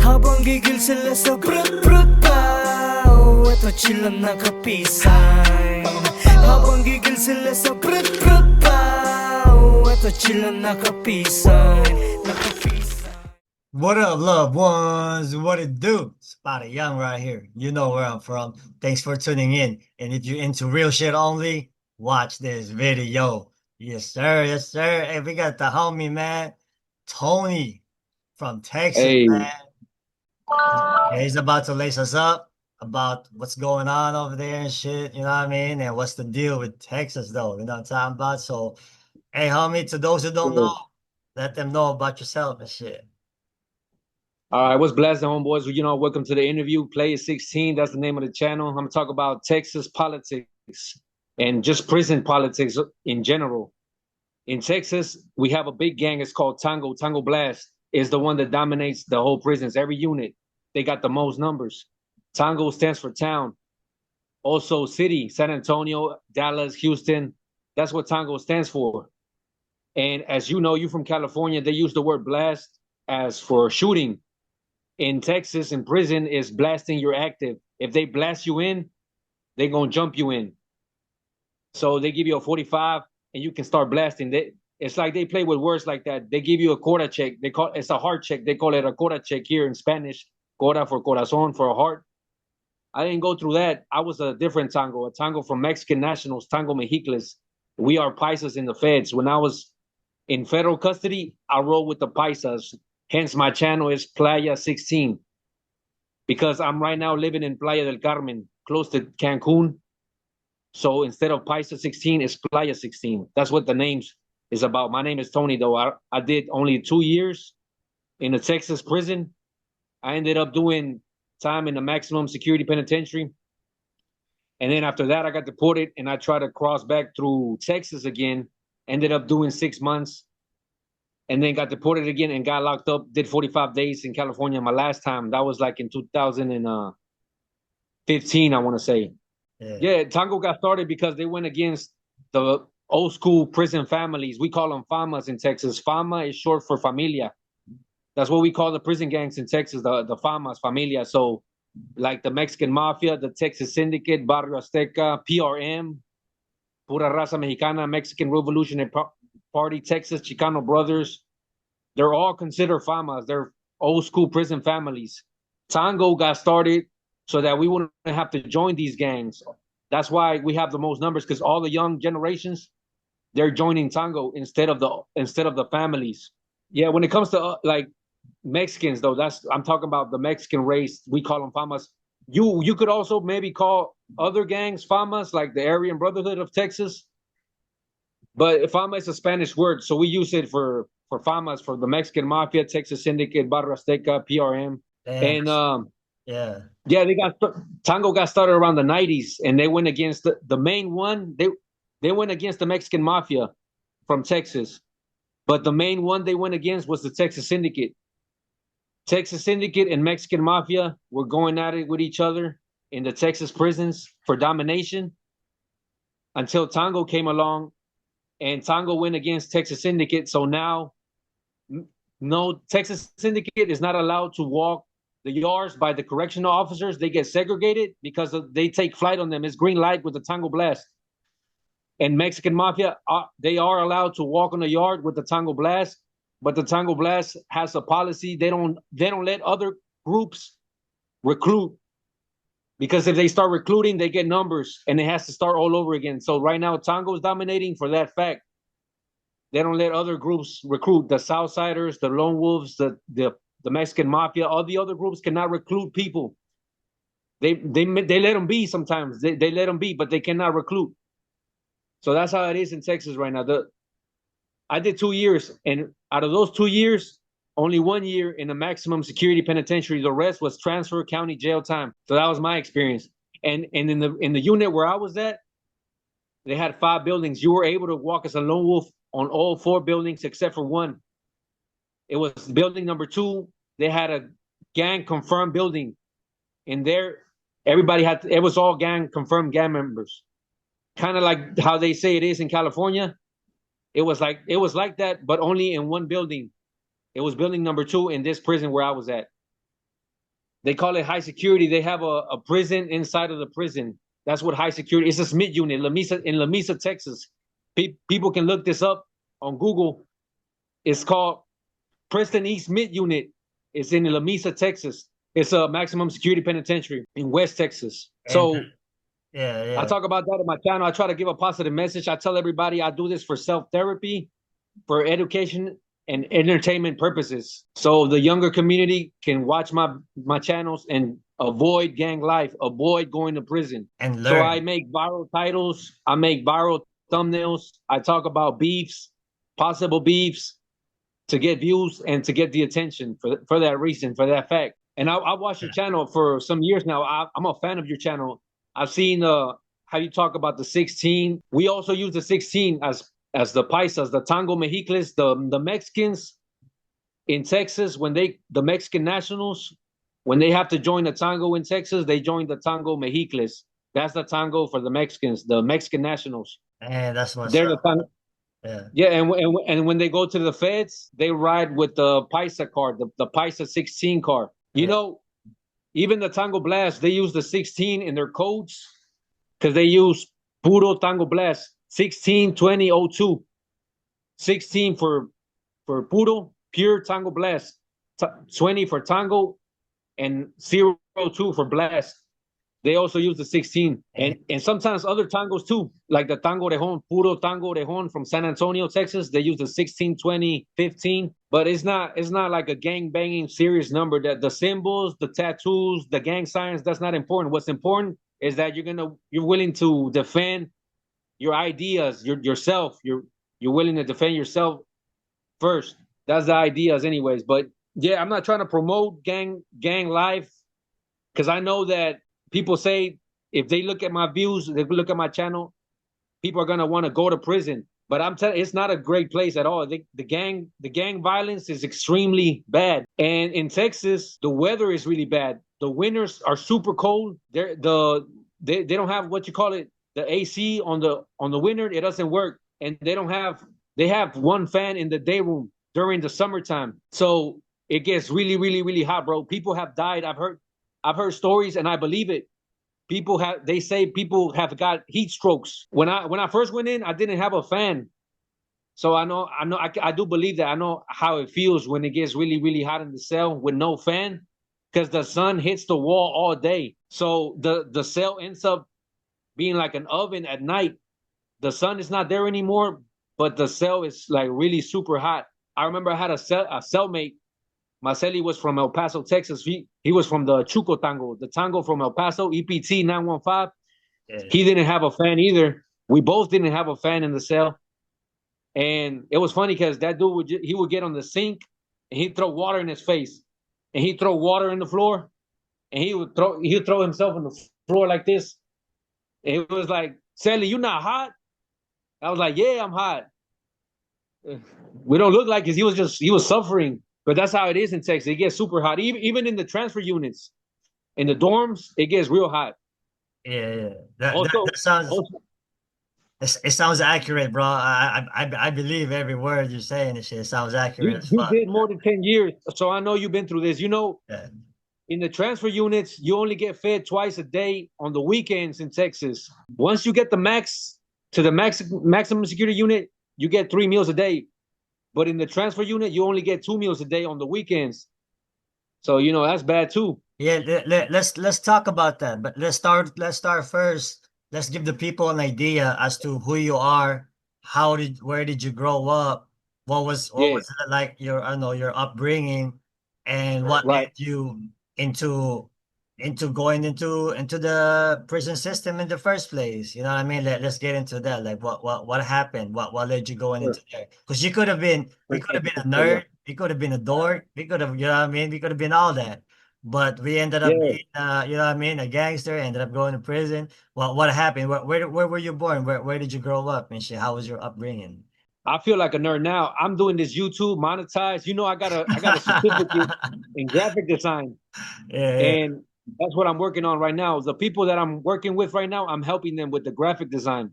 Habang gigil sila sa brut-brut pao, eto chill lang nakapisan. Habang gigil sila sa brut-brut pao, eto chill lang nakapisan. What up, loved ones? What it do? Spotty Young right here. You know where I'm from. Thanks for tuning in. And if you're into real shit only, watch this video. Yes, sir. Yes, sir. Hey, we got the homie, man. Tony from Texas, Hey, man. Yeah, he's about to lace us up about what's going on over there and shit. You know what I mean? And what's the deal with Texas, though? You know what I'm talking about? So, hey, homie, to those who don't know, let them know about yourself and shit. all right, what's blessed, homeboys? You know, welcome to the interview. Play 16, that's the name of the channel. I'm gonna talk about Texas politics and just prison politics in general. In Texas, we have a big gang. It's called Tango Blast is the one that dominates the whole prisons. Every unit, they got the most numbers. Tango stands for town. Also, city, San Antonio, Dallas, Houston. That's what Tango stands for. And as you know, you from California, they use the word blast as for shooting. In Texas, in prison, is blasting your active. If they blast you in, they're gonna jump you in. So they give you a 45 and you can start blasting. It's like they play with words like that. They give you a quota check. It's a heart check. They call it a quota check here in Spanish. Quota for corazón, for a heart. I didn't go through that. I was a different tango, a tango from Mexican nationals, Tango Mexicles. We are paisas in the feds. When I was in federal custody, I rolled with the paisas. Hence, my channel is Playa 16 because I'm right now living in Playa del Carmen, close to Cancun. So instead of Paisa 16, it's Playa 16. That's what the name is about. My name is Tony, though. I did only 2 years in a Texas prison. I ended up doing time in the maximum security penitentiary. And then after that, I got deported and I tried to cross back through Texas again. Ended up doing 6 months. And then got deported again and got locked up. Did 45 days in California my last time. That was like in 2015, I want to say. Yeah, Tango got started because they went against the old school prison families. We call them FAMAs in Texas. FAMA is short for familia. That's what we call the prison gangs in Texas, the FAMAs, familia. So like the Mexican Mafia, the Texas Syndicate, Barrio Azteca, PRM, Pura Raza Mexicana, Mexican Revolutionary Party, Texas Chicano Brothers. They're all considered FAMAs. They're old school prison families. Tango got started so that we wouldn't have to join these gangs. That's why we have the most numbers, because all the young generations, they're joining Tango instead of the families. Yeah, when it comes to like Mexicans, though, I'm talking about the Mexican race. We call them FAMAs. You could also maybe call other gangs FAMAs, like the Aryan Brotherhood of Texas. But FAMA is a Spanish word, so we use it for FAMAs, for the Mexican Mafia, Texas Syndicate, Barrio Azteca, PRM. And Tango got started around the 90s, and they went against the main one. They went against the Mexican Mafia from Texas, but the main one they went against was the Texas Syndicate. Texas Syndicate and Mexican Mafia were going at it with each other in the Texas prisons for domination until Tango came along, and Tango went against Texas Syndicate. So now, no, Texas Syndicate is not allowed to walk the yards by the correctional officers. They get segregated because they take flight on them. It's green light with the Tango Blast. And Mexican Mafia, they are allowed to walk on the yard with the Tango Blast, but the Tango Blast has a policy. They don't let other groups recruit, because if they start recruiting, they get numbers and it has to start all over again. So right now, Tango is dominating for that fact. They don't let other groups recruit. The Southsiders, the Lone Wolves, the Mexican Mafia, all the other groups cannot recruit people. They let them be sometimes. They let them be, but they cannot recruit. So that's how it is in Texas right now. I did 2 years, and out of those 2 years, only 1 year in the maximum security penitentiary. The rest was transfer county jail time. So that was my experience. And in the unit where I was at, they had 5 buildings. You were able to walk as a lone wolf on all 4 buildings except for one. It was building number 2. They had a gang confirmed building. In there, it was all confirmed gang members. Kind of like how they say it is in California. It was like that, but only in one building. It was building number 2 in this prison where I was at. They call it high security. They have a prison inside of the prison. That's what high security. It's a SMIT unit, in La Mesa, Texas. People can look this up on Google. It's called Preston East SMIT unit. It's in La Mesa, Texas. It's a maximum security penitentiary in West Texas. So yeah. I talk about that on my channel. I try to give a positive message. I tell everybody I do this for self-therapy, for education and entertainment purposes. So the younger community can watch my channels and avoid gang life, avoid going to prison. And learn. So I make viral titles, I make viral thumbnails, I talk about beefs, possible beefs, to get views and to get the attention for that reason, for that fact. And I watched your channel for some years now. I'm a fan of your channel. I've seen how you talk about the 16. We also use the 16 as the paisas, the Tango Mexicles, the Mexicans in Texas, the Mexican nationals, when they have to join the tango in Texas, they join the Tango Mexicles. That's the tango for the Mexicans, the Mexican nationals. And that's what's They're up. the tango. Yeah, and when they go to the feds, they ride with the Paisa card, the Paisa 16 card. You know, even the Tango Blast, they use the 16 in their codes because they use puro Tango Blast, 16, 20, 02. 16 for puro, pure Tango Blast, 20 for Tango, and 02 for Blast. They also use the 16 and sometimes other tangos too, like the Tango Orejon, puro Tango Orejon from San Antonio, Texas. They use the 16, 20, 15, but it's not like a gang banging serious number. That the symbols, the tattoos, the gang signs, that's not important. What's important is that you're willing to defend your ideas, yourself. You're willing to defend yourself first. That's the ideas, anyways. But yeah, I'm not trying to promote gang life because I know that people say if they look at my views, if they look at my channel, people are gonna want to go to prison. But I'm telling you, it's not a great place at all. The gang violence is extremely bad. And in Texas, the weather is really bad. The winters are super cold. They don't have what you call it, the AC on the winter. It doesn't work. And they have one fan in the day room during the summertime. So it gets really, really, really hot, bro. People have died. I've heard stories and I believe it. They say people have got heat strokes. When I first went in, I didn't have a fan. So I do believe that. I know how it feels when it gets really, really hot in the cell with no fan, because the sun hits the wall all day. So the cell ends up being like an oven at night. The sun is not there anymore, but the cell is like really super hot. I remember I had a cellmate. My cellie was from El Paso, Texas. He was from the Chuco Tango, the tango from El Paso, EPT 915. Yeah. He didn't have a fan either. We both didn't have a fan in the cell. And it was funny because that dude would get on the sink and he'd throw water in his face. And he'd throw water in the floor. And he'd throw himself on the floor like this. And it was like, Sally, you not hot? I was like, yeah, I'm hot. We don't look like it. He was suffering. But that's how it is in Texas. It gets super hot. Even in the transfer units, in the dorms, it gets real hot. Yeah. That sounds. It sounds accurate, bro. I believe every word you're saying. It sounds accurate. You did more than 10 years, so I know you've been through this. In the transfer units, you only get fed twice a day on the weekends in Texas. Once you get the maximum security unit, you get 3 meals a day. But in the transfer unit, you only get 2 meals a day on the weekends. So that's bad too. Yeah, let's talk about that. But let's start first. Let's give the people an idea as to who you are. Where did you grow up? What was it like your upbringing, and what led you into going into the prison system in the first place? You know what I mean? Let's get into that. Like what happened? What led you going into there? Because we could have been a nerd, we could have been a dork, we could have, we could have been all that. But we ended up being a gangster, ended up going to prison. What happened? Where were you born? Where did you grow up and shit? How was your upbringing? I feel like a nerd now. I'm doing this YouTube monetized. I got a certificate in graphic design. And that's what I'm working on right now. The people that I'm working with right now, I'm helping them with the graphic design.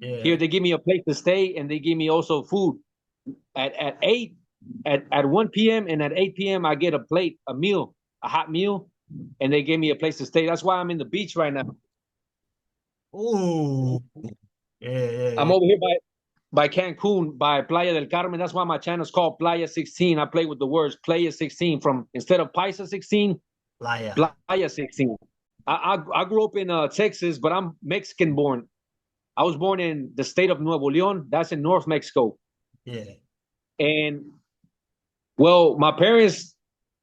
Here they give me a place to stay and they give me also food. At 1 p.m. and at 8 p.m. I get a hot meal. and they gave me a place to stay. That's why I'm in the beach right now. Ooh. Yeah. I'm over here by Cancun, by Playa del Carmen. That's why my channel is called Playa 16. I play with the words Playa 16 from instead of Paisa 16, Playa. Playa 16. I grew up in Texas, but I'm Mexican born. I was born in the state of Nuevo León. That's in North Mexico. Yeah. And well, my parents,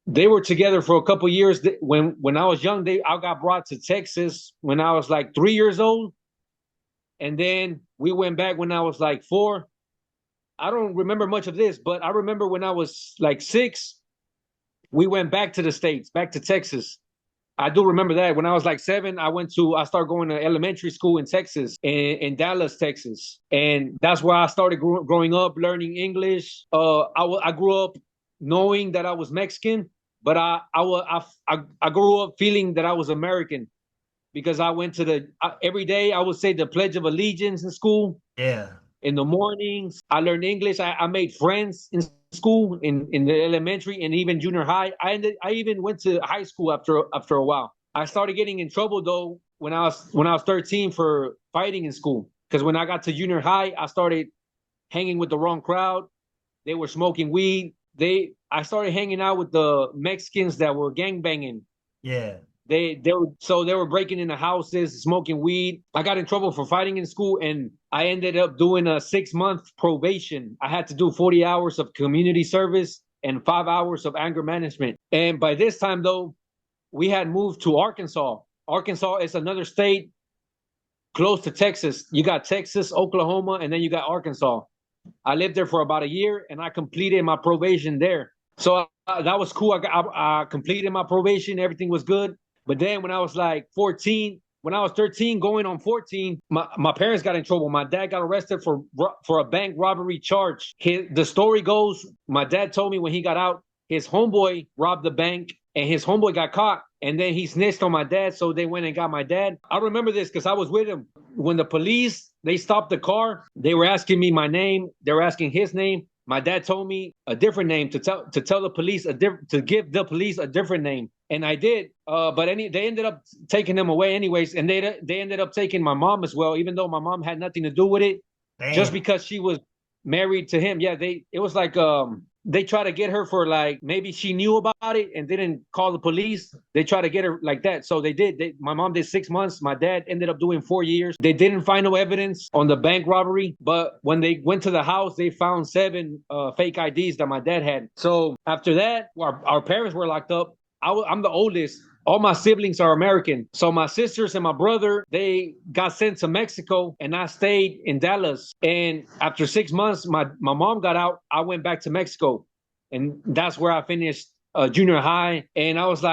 they were together for a couple years. When I was young, I got brought to Texas when I was like 3 years old. And then we went back when I was like 4. I don't remember much of this, but I remember when I was like 6, we went back to the States, back to Texas. I do remember that. When I was like 7, I started going to elementary school in Texas, in Dallas, Texas. And that's where I started growing up, learning English. I grew up knowing that I was Mexican, but I grew up feeling that I was American because I went to every day I would say the Pledge of Allegiance in school. Yeah. In the mornings, I learned English. I made friends in school, in the elementary and even junior high. I even went to high school after a while. I started getting in trouble though when I was 13 for fighting in school. Because when I got to junior high, I started hanging with the wrong crowd. They were smoking weed. I started hanging out with the Mexicans that were gangbanging. Yeah. They were breaking into houses, smoking weed. I got in trouble for fighting in school, and I ended up doing a 6-month probation. I had to do 40 hours of community service and 5 hours of anger management. And by this time, though, we had moved to Arkansas. Arkansas is another state close to Texas. You got Texas, Oklahoma, and then you got Arkansas. I lived there for about a year, and I completed my probation there. So that was cool. I completed my probation. Everything was good. But then when I was like 14, when I was 13 going on 14, my parents got in trouble. My dad got arrested for a bank robbery charge. The story goes, my dad told me when he got out, his homeboy robbed the bank and his homeboy got caught. And then he snitched on my dad, so they went and got my dad. I remember this because I was with him. When the police, they stopped the car, they were asking me my name. They were asking his name. My dad told me a different name to tell the police to give the police a different name, and I did. But they ended up taking him away anyways, and they ended up taking my mom as well, even though my mom had nothing to do with it, just because she was married to him. Yeah, it was like they tried to get her for like maybe she knew about it and didn't call the police. They tried to get her like that, so they did. My mom did 6 months. My dad ended up doing 4 years. They didn't find no evidence on the bank robbery, but when they went to the house, they found 7 fake IDs that my dad had. So after that, our parents were locked up. I'm the oldest. All my siblings are American. So my sisters and my brother, they got sent to Mexico and I stayed in Dallas. And after 6 months, my mom got out. I went back to Mexico. And that's where I finished junior high. And I was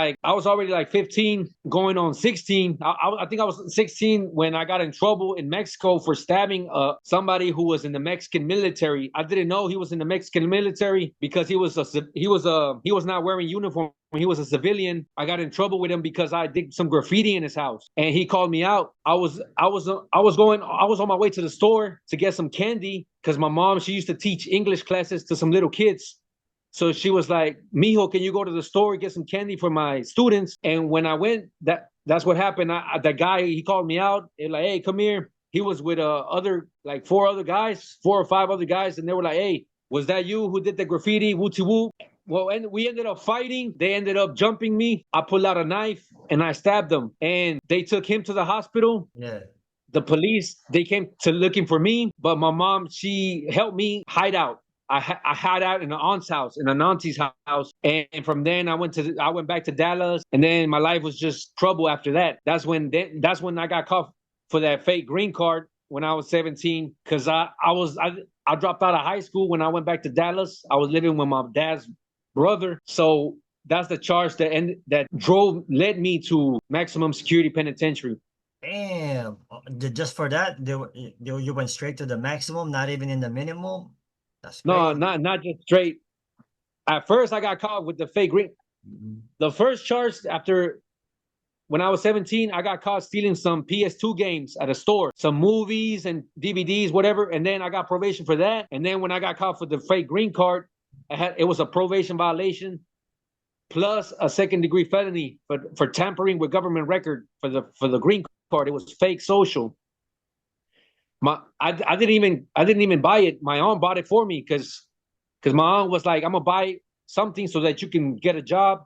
already like 15 going on 16. I think I was 16 when I got in trouble in Mexico for stabbing somebody who was in the Mexican military. I didn't know he was in the Mexican military because he was not wearing uniform. He was a civilian. I got in trouble with him because I did some graffiti in his house, and he called me out. I was on my way to the store to get some candy because my mom, she used to teach English classes to some little kids. So she was like, "Mijo, can you go to the store and get some candy for my students?" And when I went, that's what happened. That guy, he called me out and like, "Hey, come here." He was with other like 4 or 5 other guys, and they were like, "Hey, was that you who did the graffiti? Wooty woo." Well, and we ended up fighting. They ended up jumping me. I pulled out a knife and I stabbed them. And they took him to the hospital. Yeah. The police, they came to looking for me, but my mom, she helped me hide out. I hid out in an aunt's house, in an auntie's house, and from then I went back to Dallas, and then my life was just trouble after that. That's when I got caught for that fake green card when I was 17, because I dropped out of high school when I went back to Dallas. I was living with my dad's brother, so that's the charge that led me to maximum security penitentiary. Damn. Just for that, you went straight to the maximum, not even in the minimum. That's No, crazy. not just straight. At first, I got caught with the fake green. The first charge after when I was 17, I got caught stealing some PS2 games at a store, some movies and DVDs, whatever. And then I got probation for that. And then when I got caught for the fake green card, it was a probation violation. plus a second-degree felony for tampering with government record for the green card. It was fake social. I didn't even buy it. My aunt bought it for me because my aunt was like, I'm gonna buy something so that you can get a job.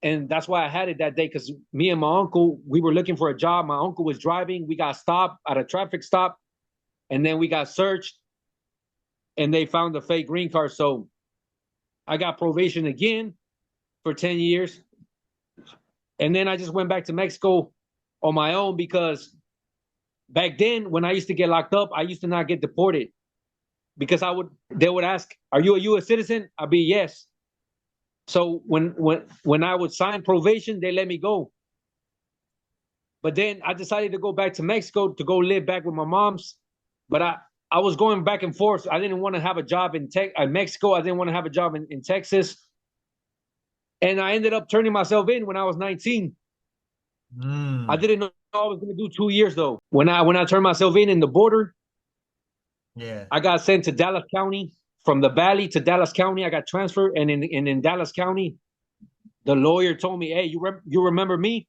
And that's why I had it that day, because me and my uncle, we were looking for a job. My uncle was driving. We got stopped at a traffic stop, and then we got searched, and they found the fake green card. So I got probation again for 10 years. And then I just went back to Mexico on my own, because back then when I used to get locked up, I used to not get deported, because they would ask, are you a U.S. citizen? I'd be yes. So when I would sign probation, they let me go. But then I decided to go back to Mexico to go live back with my mom's. But I was going back and forth. I didn't want to have a job in Mexico. I didn't want to have a job in Texas. And I ended up turning myself in when I was 19. I didn't know I was going to do 2 years, though. When I turned myself in the border, I got sent to Dallas County. From the Valley to Dallas County, I got transferred. And in Dallas County, the lawyer told me, hey, you remember me?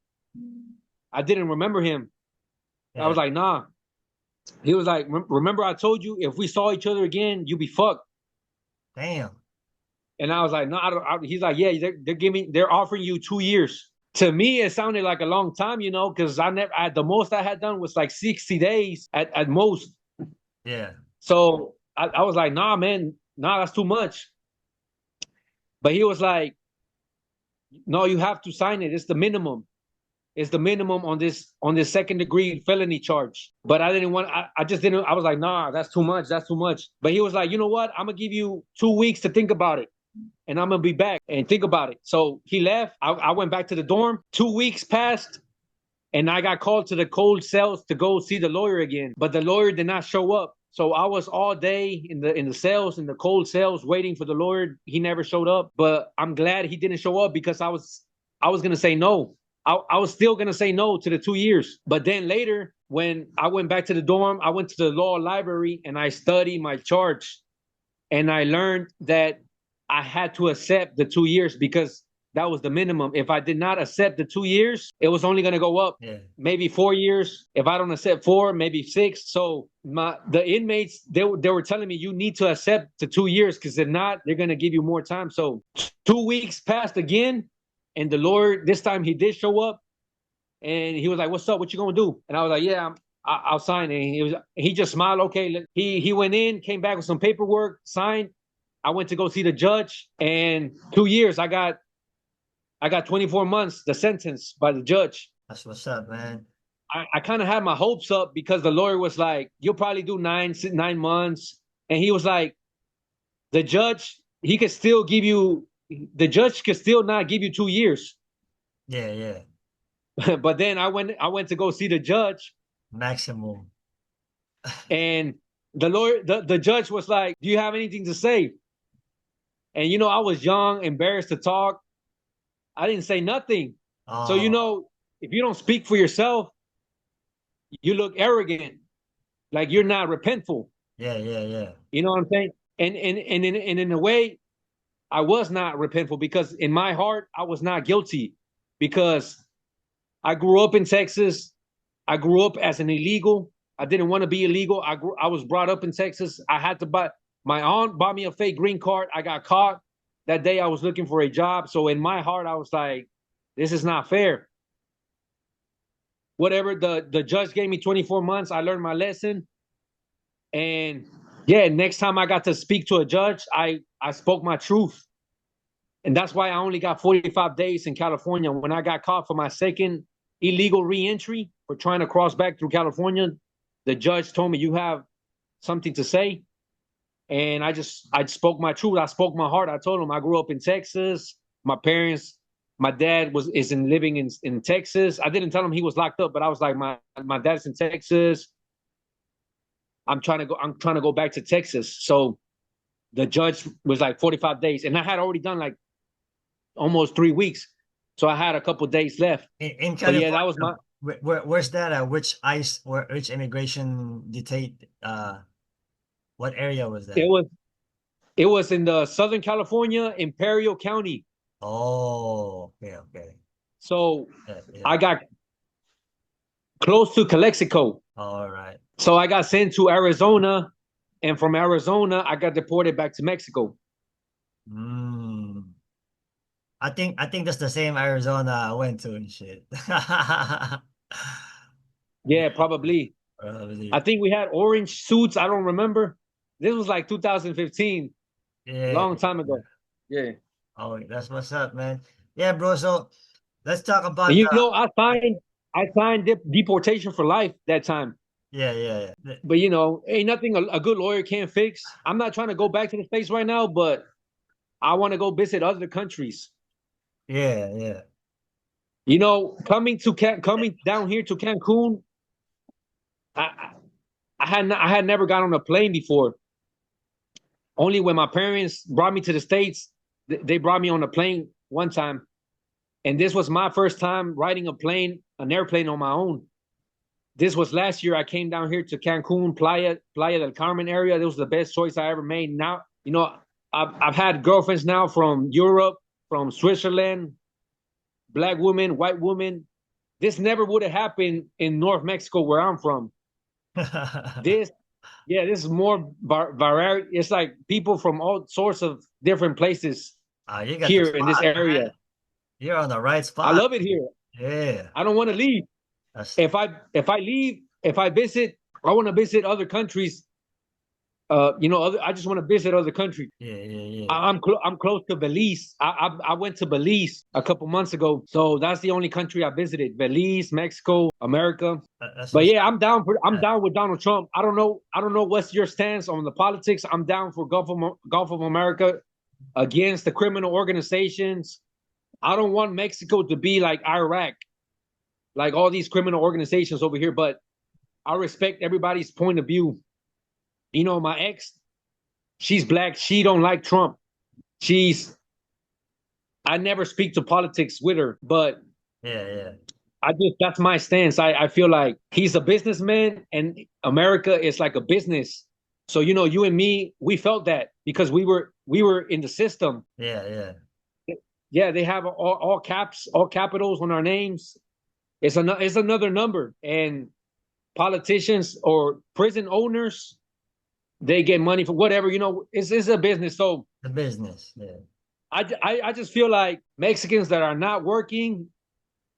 I didn't remember him. I was like, nah. He was like, remember I told you if we saw each other again, you'd be fucked. Damn. And I was like, no, he's like, yeah, they're offering you 2 years. To me, it sounded like a long time, because the most I had done was like 60 days at most. Yeah. So I was like, nah, man, that's too much. But he was like, no, you have to sign it. It's the minimum. It's the minimum on this second-degree felony charge. But I didn't want. I just didn't. I was like, nah, that's too much. That's too much. But he was like, you know what? I'm gonna give you 2 weeks to think about it, and I'm gonna be back and think about it. So he left. I went back to the dorm. 2 weeks passed, and I got called to the cold cells to go see the lawyer again. But the lawyer did not show up. So I was all day in the cells, in the cold cells, waiting for the lawyer. He never showed up. But I'm glad he didn't show up, because I was gonna say no. I was still gonna say no to the 2 years. But then later, when I went back to the dorm, I went to the law library and I studied my charge, and I learned that I had to accept the 2 years, because that was the minimum. If I did not accept the 2 years, it was only gonna go up. Maybe 4 years. If I don't accept 4, maybe 6. So the inmates, they were telling me, you need to accept the 2 years, because if not, they're gonna give you more time. So 2 weeks passed again. And the lawyer, this time he did show up, and he was like, what's up? What you gonna do? And I was like, yeah, I'll sign it. And he just smiled. Okay. He went in, came back with some paperwork, signed. I went to go see the judge, and 2 years, I got 24 months, the sentence by the judge. That's what's up, man. I kind of had my hopes up, because the lawyer was like, you'll probably do 9 months. And he was like, the judge, the judge could still not give you 2 years. Yeah. But then I went to go see the judge. Maximum. And the judge was like, do you have anything to say? And I was young, embarrassed to talk. I didn't say nothing. Oh. So if you don't speak for yourself, you look arrogant, like you're not repentful. Yeah. You know what I'm saying? And in a way, I was not repentful, because in my heart, I was not guilty, because I grew up in Texas. I grew up as an illegal. I didn't want to be illegal. I was brought up in Texas. I had to my aunt bought me a fake green card. I got caught that day. I was looking for a job. So in my heart, I was like, this is not fair. Whatever, the judge gave me 24 months. I learned my lesson. And yeah, next time I got to speak to a judge, I spoke my truth. And that's why I only got 45 days in California. When I got caught for my second illegal reentry for trying to cross back through California, the judge told me, you have something to say. And I spoke my truth. I spoke my heart. I told him I grew up in Texas. My dad is living in Texas. I didn't tell him he was locked up, but I was like, my dad's in Texas. I'm trying to go back to Texas. So the judge was like 45 days, and I had already done like almost 3 weeks. So I had a couple days left. In California, yeah, that was my. Where's that at? Which ICE, which immigration detain? What area was that? It was in the Southern California, Imperial County. Oh, okay, okay. So Yeah, yeah. I got close to Calexico. All right. So I got sent to Arizona, and from Arizona, I got deported back to Mexico. Mm. I think that's the same Arizona I went to and shit. Yeah, probably. I Probably. think we had orange suits. I don't remember. This was like 2015, Yeah. long time ago. Yeah. Oh, that's what's up, man. Yeah, bro. So let's talk And about you the. know, I signed deportation for life that time. Yeah, yeah, yeah. But you know, ain't nothing a good lawyer can't fix. I'm not trying to go back to the States right now, but I want to go visit other countries. Yeah, yeah. You know, coming down here to Cancun, I I had never got on a plane before. Only when my parents brought me to the States, they brought me on a plane one time, and this was my first time riding an airplane on my own. This was last year. I came down here to Cancun, Playa del Carmen area. This was the best choice I ever made. Now, you know, I've had girlfriends now from Europe, from Switzerland, black women, white women. This never would have happened in North Mexico where I'm from. This, yeah, this is more variety. It's like people from all sorts of different places You got the here in this spot, area. man. You're on the right I spot. love it here. Yeah. I don't want to leave. That's If I leave, if I visit, I want to visit other countries. I just want to visit other countries. yeah, yeah, yeah. I'm close to Belize. I went to Belize a couple months ago, so that's the only country I visited: Belize, Mexico, America. That's But what's yeah, I'm up. down with Donald Trump. I don't know what's your stance on the politics. I'm down for Gulf of America against the criminal organizations. I don't want Mexico to be like Iraq, like all these criminal organizations over here. But I respect everybody's point of view. You know, my ex, she's black. She don't like Trump. She's I never speak to politics with her, but Yeah, yeah. that's my stance. I feel like he's a businessman and America is like a business. So you know, you and me, we felt that because we were in the system. Yeah, yeah. Yeah, they have all caps, all capitals on our names. It's another number, and politicians or prison owners, they get money for whatever. You know, it's a business. So The business. Yeah. I just feel like Mexicans that are not working,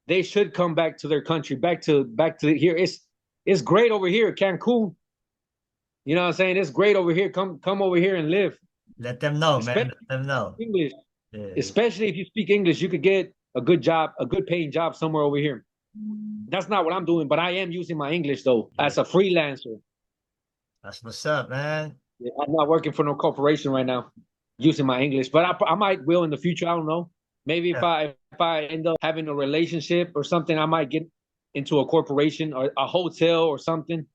they should come back to their country, back to here. It's great over here, Cancun. You know what I'm saying? It's great over here. Come over here and live. Let them know, man. Especially Let them know. English. Yeah. Especially if you speak English, you could get a good job, a good paying job somewhere over here. That's not what I'm doing, but I am using my English though Yeah. as a freelancer. That's what's up, man. I'm not working for no corporation right now, using my English, but I might will in the future. I don't know. Maybe if Yeah. I end up having a relationship or something, I might get into a corporation or a hotel or something,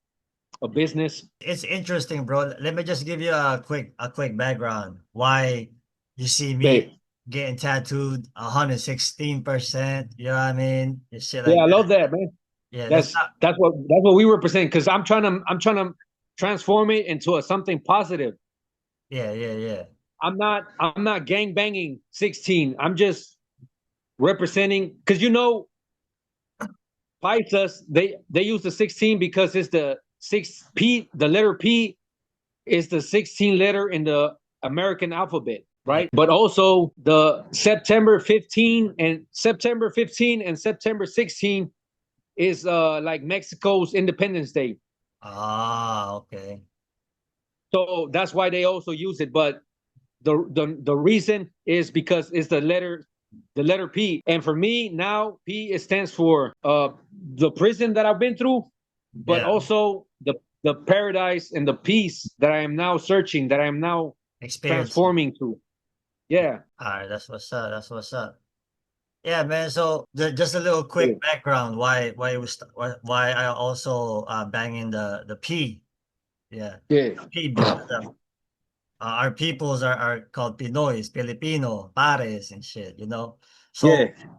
a business. It's interesting, bro. Let me just give you a quick background. Why you see Okay. me getting tattooed 116%, you know what I mean? And shit Yeah, like I that. love that, man. Yeah, that's That's not that's what we represent because I'm trying to transform it into something positive. yeah, yeah, yeah. I'm not gang banging 16. I'm just representing because you know Paisas they use the 16 because it's the 6 P, the letter P is the 16 letter in the American alphabet, Yeah. right? But also the September 15 and September 16 is like Mexico's Independence Day. Ah, okay. So that's why they also use it. But the reason is because it's the letter P. And for me now, P it stands for the prison that I've been through, but Yeah. also the paradise and the peace that I am now searching, that I am now Experiencing. transforming to. Yeah. All right, that's what's up. That's what's up. Yeah, man. So just a little Yeah. quick background why it was why I also banging the P. Yeah. Yeah. P because our peoples are called Pinoys, Filipino, pares and shit, you know. Yeah. So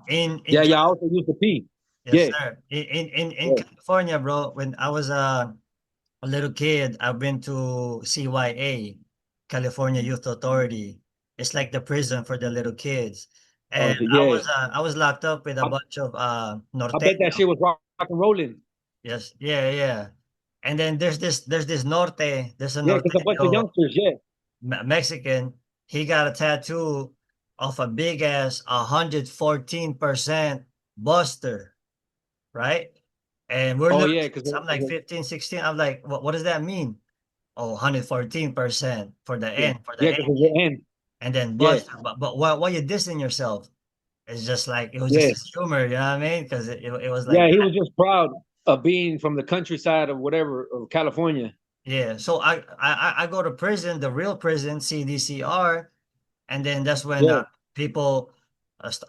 in Yeah. Yeah. I also use the P. yes, Yeah. sir. In Yeah. California, bro, when I was a little kid, I've been to CYA, California Youth Authority. It's like the prison for the little kids. and Yeah. I was locked up with a I, bunch of I bet that norteño. shit was rock and rolling. Yes, yeah, yeah. And then there's this there's a Yeah, because a bunch of norteño youngsters. Yeah. Mexican. He got a tattoo of a big ass 114% Buster, right? And we're Oh literally, yeah, because I'm like 15, 16. I'm like, what does that mean? Oh, 114% for the yeah, end, for the yeah, end. because the end. And then Yeah, Buster. But why you dissing yourself? It's just like, it was just yeah, his humor, you know what I mean? Because it was like yeah. He that. was just proud of being from the countryside of whatever of California. Yeah. So I go to prison, the real prison, CDCR. And then that's when Yeah, people,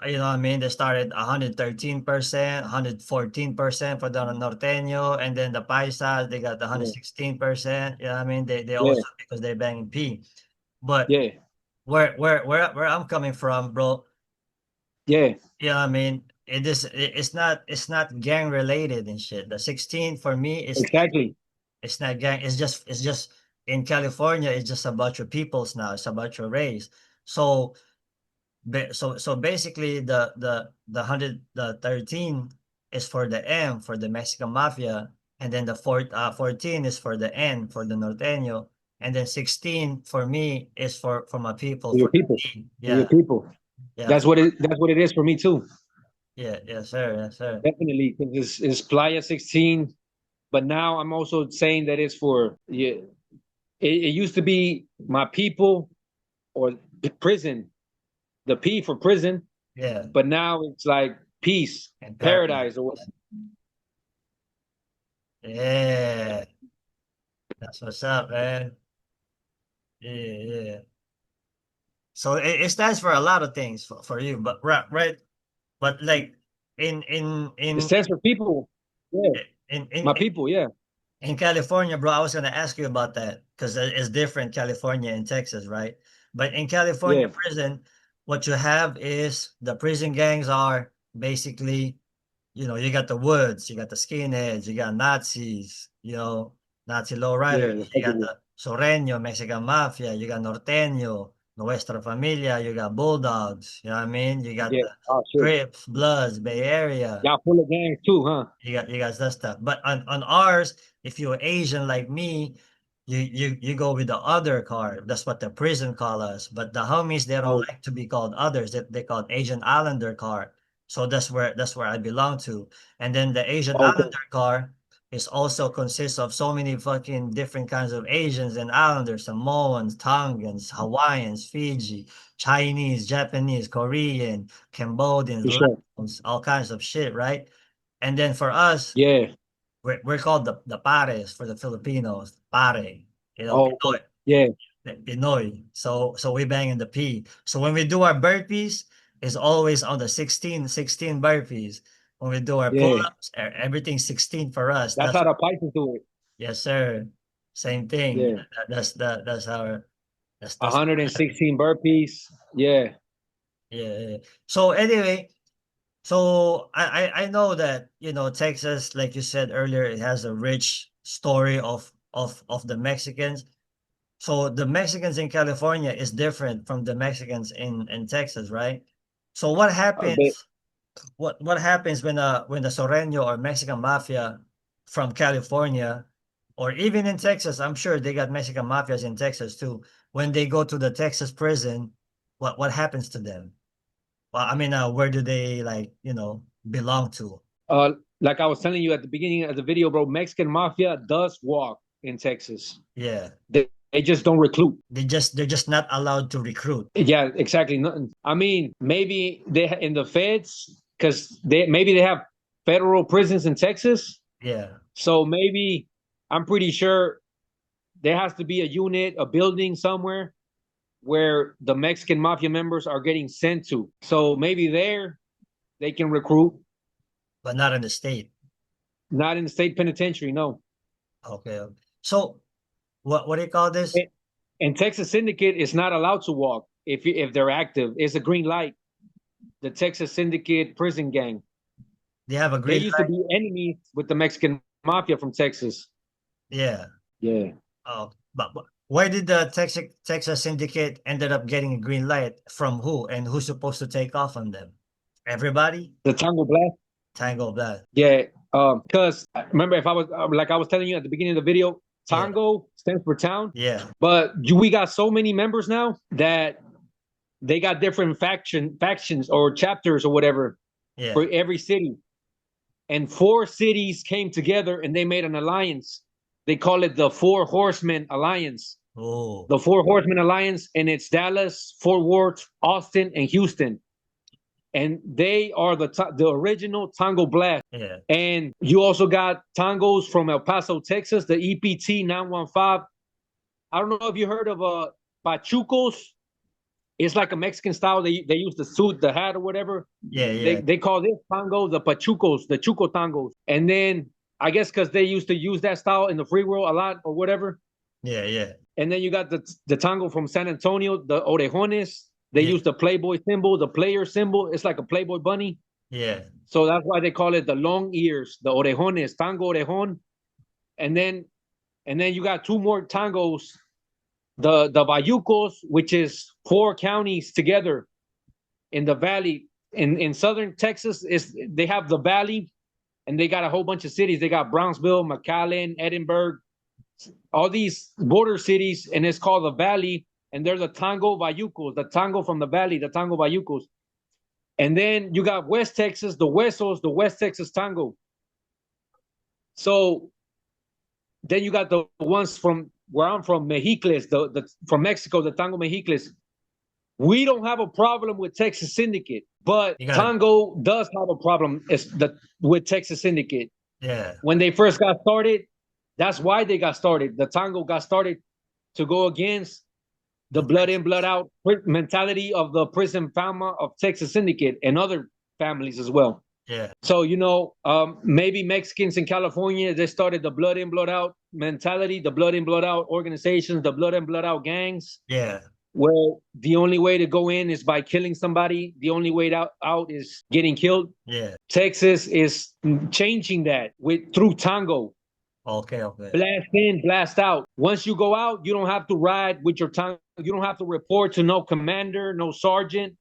you know what I mean? They started 113%, 114% for the norteño, and then the paisas, they got the yeah, 116%. You know what I mean? They yeah, also, because they bang P. But yeah, where I'm coming from, bro, yeah. you know what I mean? It's not gang related and shit. The 16 for me is Exactly. it's not gang. It's just in California. It's just about your peoples now. It's about your race. So so basically the 113 is for the M for the Mexican mafia, and then the 14 is for the N for the norteño, and then 16 for me is for my people For your for the people. P. For your Yeah, people. yeah, That's for what it. That's what it is for me too. yeah, yes sir, yes sir. Definitely, 'cause it's Playa 16. But now I'm also saying that it's for yeah. It used to be my people or prison, the P for prison, Yeah, but now it's like peace, and paradise. paradise, or Yeah, that's what's up, man. Yeah, yeah. So it stands for a lot of things for you, but right, but like in in it in stands for people. Yeah, in in my people. Yeah, in California, bro, I was gonna ask you about that because it's different California and Texas, right? But in California yeah, prison, what you have is the prison gangs are basically, you got the Woods, you got the skinheads, you got Nazis, Nazi yeah. lowriders, you got the Soreño, Mexican Mafia, you got Norteño, Nuestra Familia, you got Bulldogs, you know what I mean? You got Yeah. the Oh shit. Crips, Bloods, Bay Area. Y'all full of gangs too, huh? You got that stuff. But on ours, if you're Asian like me, you go with the other card. That's what the prison call us. But the homies, they don't Oh, like to be called others. They called Asian Islander card. So that's where I belong to. And then the Asian okay. Islander card is also consists of so many fucking different kinds of Asians and Islanders, Samoans, Tongans, Hawaiians, Fiji, Chinese, Japanese, Korean, Cambodians, For sure. Laos, all kinds of shit, right? And then for us, Yeah. we're called the pares for the Filipinos, pare, Oh, okay. Yeah. Pinoy. So we bang in the P. So when we do our burpees, it's always on the 16 burpees. When we do our Yeah. pull-ups, everything's 16 for us. That's how the Pisces do it. Yes, sir. Same thing. Yeah. That's our that's 116 burpees. Yeah. yeah, yeah. So anyway, so I know that Texas, like you said earlier, it has a rich story of the Mexicans. So the Mexicans in California is different from the Mexicans in Texas, right? So what A bit. happens? What happens when the Soreño or Mexican mafia from California, or even in Texas? I'm sure they got Mexican mafias in Texas too. When they go to the Texas prison, what happens to them? Well, I mean, where do they belong to? Like I was telling you at the beginning of the video, bro, Mexican mafia does walk in Texas. Yeah, They just don't recruit. they're just not allowed to recruit. Yeah, exactly. Nothing. I mean, maybe they in the feds because maybe they have federal prisons in Texas. Yeah, So maybe I'm pretty sure there has to be a unit, a building somewhere where the Mexican mafia members are getting sent to. So maybe there they can recruit. but not in the state. Not in the state penitentiary, no. Okay. So what do you call this? And Texas Syndicate is not allowed to walk if they're active. It's a green light. The Texas Syndicate prison gang. They have a They green used to light. be enemies with the Mexican mafia from Texas. Yeah. Yeah. Oh, but Why did the Texas Syndicate ended up getting a green light from who, and who's supposed to take off on them? Everybody? The Tango Blast. Tango Blast. Yeah, because remember, if I was like I was telling you at the beginning of the video, Yeah. Tango stands for town, Yeah. but we got so many members now that they got different factions or chapters or whatever Yeah. for every city. And 4 cities came together and they made an alliance. They call it the Four Horsemen Alliance. Oh. The Four Horsemen Alliance, and it's Dallas, Fort Worth, Austin, and Houston. And they are the original Tango Blast. Yeah. And you also got tangos from El Paso, Texas, the EPT 915. I don't know if you heard of pachucos. It's like a Mexican style. They use the suit, the hat, or whatever. Yeah, yeah. They call this tango the pachucos, the chuco tangos. And then I guess because they used to use that style in the free world a lot or whatever. Yeah, yeah. And then you got the tango from San Antonio, the orejones. They Yeah. use the Playboy symbol, the player symbol. It's like a Playboy bunny. Yeah. So that's why they call it the long ears, the orejones, tango orejon. And then you got 2 more tangos, the bayucos, which is 4 counties together in the valley. In southern Texas, they have the valley, and they got a whole bunch of cities. They got Brownsville, McAllen, Edinburgh, all these border cities, and it's called the valley. And they're the Tango Bayucos, the tango from the valley, the Tango Bayucos. And then you got West Texas, the Huesos, the West Texas Tango. So then you got the ones from where I'm from, Mexicles, from Mexico, the Tango Mexicles. We don't have a problem with Texas Syndicate, but Tango does have a problem with Texas Syndicate. Yeah. When they first got started, that's why they got started. The Tango got started to go against the blood in, blood out mentality of the prison family of Texas Syndicate and other families as well. Yeah. So, maybe Mexicans in California, they started the blood in, blood out mentality, the blood in, blood out organizations, the blood in, blood out gangs. Yeah. Where the only way to go in is by killing somebody. The only way out is getting killed. Yeah. Texas is changing that through Tango. Okay. Blast in, blast out. Once you go out, you don't have to ride with your Tango. You don't have to report to no commander, no sergeant.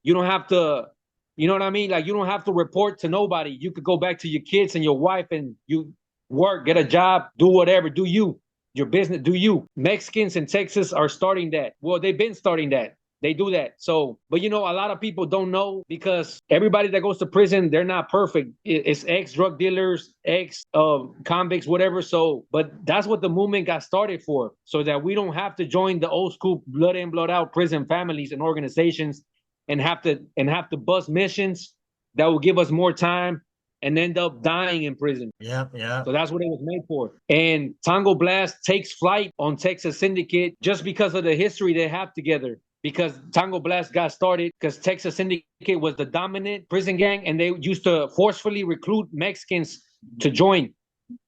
You don't have to, you know what I mean? Like, you don't have to report to nobody. You could go back to your kids and your wife and you work, get a job, do whatever, do you. Your business, do you. Mexicans in Texas are starting that. Well, they've been starting that. They do that. So, but a lot of people don't know because everybody that goes to prison, they're not perfect. It's ex-drug dealers, ex-convicts, whatever. So, but that's what the movement got started for, so that we don't have to join the old school blood in, blood out prison families and organizations and have to bust missions that will give us more time and end up dying in prison. Yeah. So that's what it was made for. And Tango Blast takes flight on Texas Syndicate just because of the history they have together. Because Tango Blast got started because Texas Syndicate was the dominant prison gang, and they used to forcefully recruit Mexicans to join.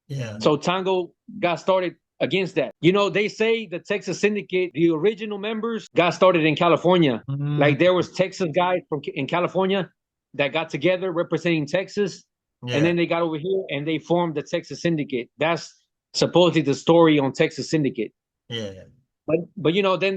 Yeah. So Tango got started against that. They say the Texas Syndicate, the original members, got started in California. Mm-hmm. Like, there was Texas guys in California that got together representing Texas. Yeah. And then they got over here and they formed the Texas Syndicate. That's supposedly the story on Texas Syndicate. Yeah. But then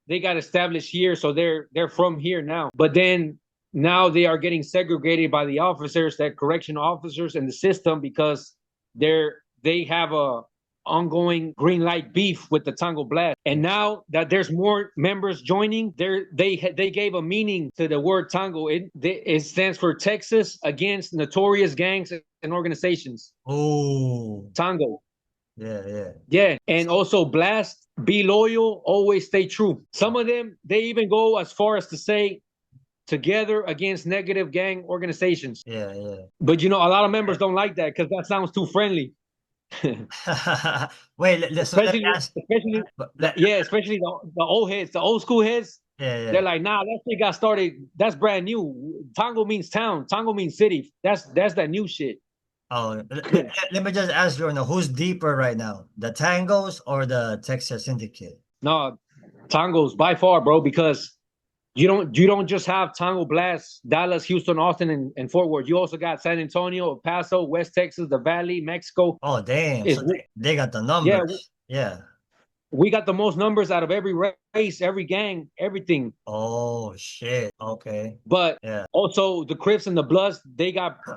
they got established here, so they're from here now. But then now they are getting segregated by the officers, that correctional officers in the system, because they have a ongoing green light beef with the Tango Blast. And now that there's more members joining, they gave a meaning to the word Tango. It stands for Texas Against Notorious Gangs and Organizations. Oh, Tango. Yeah. And also Blast, be loyal, always stay true. Some of them, they even go as far as to say together against negative gang organizations. Yeah. But a lot of members don't like that because that sounds too friendly. Wait, especially the old heads, the old school heads. Yeah. They're like, nah, that shit got started. That's brand new. Tango means town. Tango means city. That's that new shit. Oh, let me just ask you, who's deeper right now, the Tangos or the Texas Syndicate? No, Tangos by far, bro, because you don't just have Tango Blast, Dallas, Houston, Austin, and Fort Worth. You also got San Antonio, El Paso, West Texas, the Valley, Mexico. Oh, damn. So they got the numbers. Yeah. We got the most numbers out of every race, every gang, everything. Oh shit. Okay. But Yeah. also the Crips and the Bloods,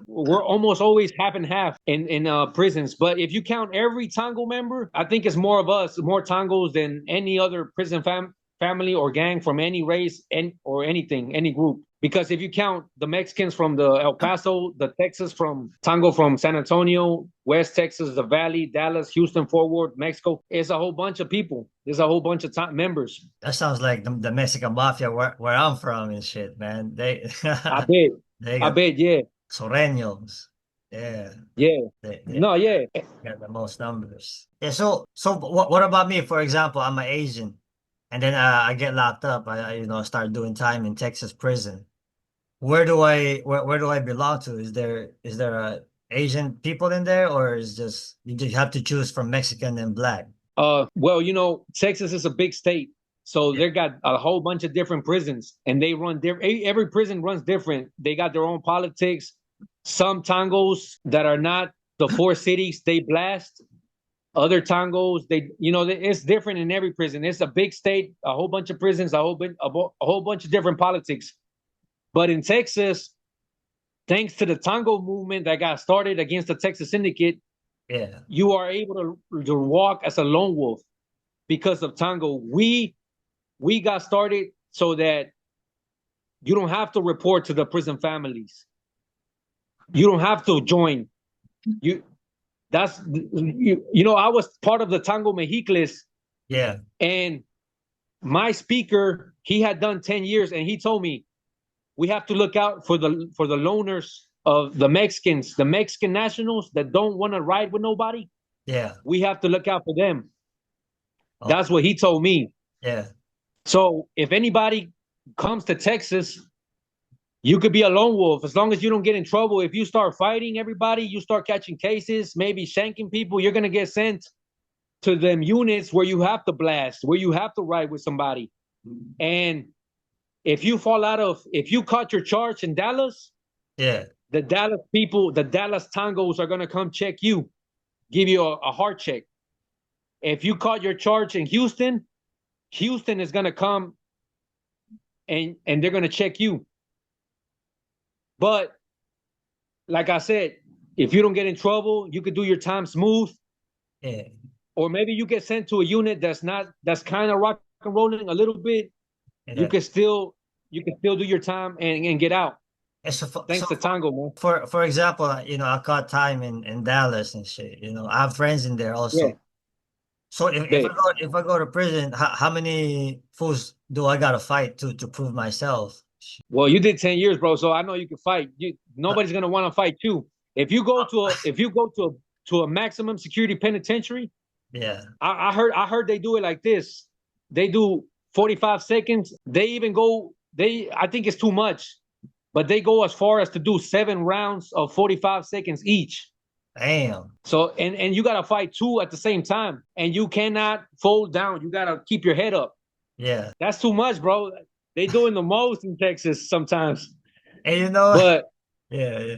we're almost always half and half in prisons. But if you count every Tango member, I think it's more of us, more Tangos than any other prison family or gang from any race or anything, any group. Because if you count the Mexicans from the El Paso, the Texas from Tango from San Antonio, West Texas, the Valley, Dallas, Houston, Fort Worth, Mexico, it's a whole bunch of people. There's a whole bunch of members. That sounds like the Mexican mafia where I'm from and shit, man. They I bet. they I got bet, yeah. Soreños. Yeah. Yeah. They No, yeah. got the most numbers. Yeah, so what about me? For example, I'm an Asian, and then I get locked up. I start doing time in Texas prison. Where do I belong to? Is there Asian people in there, or is just you just have to choose from Mexican and black? Well, Texas is a big state, so Yeah, they got a whole bunch of different prisons, and they run different. Every prison runs different. They got their own politics. Some tangos that are not the four cities they blast. Other tangos, it's different in every prison. It's a big state, a whole bunch of prisons, a whole bunch of different politics. But in Texas, thanks to the tango movement that got started against the Texas Syndicate, yeah, you are able to walk as a lone wolf because of tango. We got started so that you don't have to report to the prison families. You don't have to join. You that's I was part of the Tango Mexicles, yeah, and my speaker, he had done 10 years, and he told me we have to look out for the loners of the Mexicans, the Mexican nationals that don't want to ride with nobody. yeah. We have to look out for them. Oh, That's what he told me. yeah, So if anybody comes to Texas, you could be a lone wolf as long as you don't get in trouble. If you start fighting everybody, you start catching cases, maybe shanking people, you're going to get sent to them units where you have to blast, where you have to ride with somebody. And if you caught your charge in Dallas, yeah, the Dallas people, the Dallas Tangos are going to come check you, give you a heart check. If you caught your charge in Houston, Houston is going to come and they're going to check you. But like I said, if you don't get in trouble, you could do your time smooth. yeah. Or maybe you get sent to a unit that's kind of rock and rolling a little bit. You Yeah. can still do your time and get out. And Thanks to Tango, man. For example, I caught time in Dallas and shit. I have friends in there Yeah. also. So if I go to prison, how many fools do I gotta fight to prove myself? Well, you did 10 years, bro. So I know you can fight. Nobody's gonna want to fight you. If you go to a maximum security penitentiary, Yeah, I heard they do it like this. They do 45 seconds. I think it's too much, but they go as far as to do 7 rounds of 45 seconds each. damn. So and you gotta fight 2 at the same time, and you cannot fold down. You gotta keep your head up. Yeah, That's too much, bro. They doing the most in Texas sometimes. and But yeah, yeah.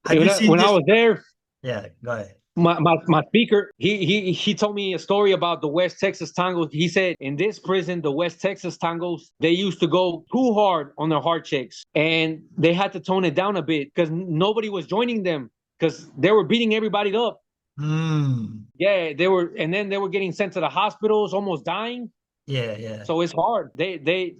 Have you seen when I this? was there, Yeah, go ahead. my speaker, he told me a story about the West Texas Tangos. He said in this prison, the West Texas Tangos, they used to go too hard on their heart checks, and they had to tone it down a bit because nobody was joining them because they were beating everybody up. Yeah, and then they were getting sent to the hospitals, almost dying. Yeah, yeah, So it's hard. They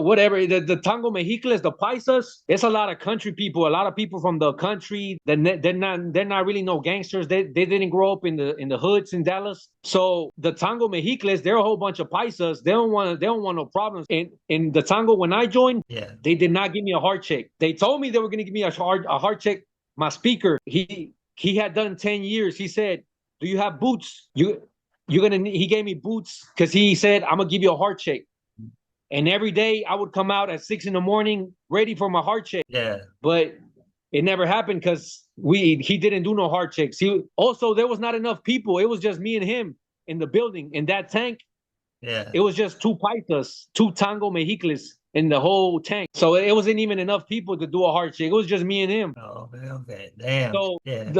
whatever. The Tango Mexicles, the Paisas, it's a lot of country people, a lot of people from the country. They're not really no gangsters. They didn't grow up in the hoods in Dallas. So the Tango Mexicles, they're a whole bunch of Paisas. They don't want no problems. In the Tango, when I joined, yeah, they did not give me a heart check. They told me they were gonna give me a heart check. My speaker, he had done 10 years. He said, "Do you have boots? He gave me boots because he said, I'm gonna give you a heart check. And every day I would come out at 6 a.m. ready for my heart check. yeah, But it never happened because he didn't do no heart checks. There was not enough people. It was just me and him in the building. In that tank, yeah. it was just 2 Paitas, 2 Tango Mexicles. in the whole tank. So it wasn't even enough people to do a heart check. It was just me and him. Oh, okay. Damn. So Yeah.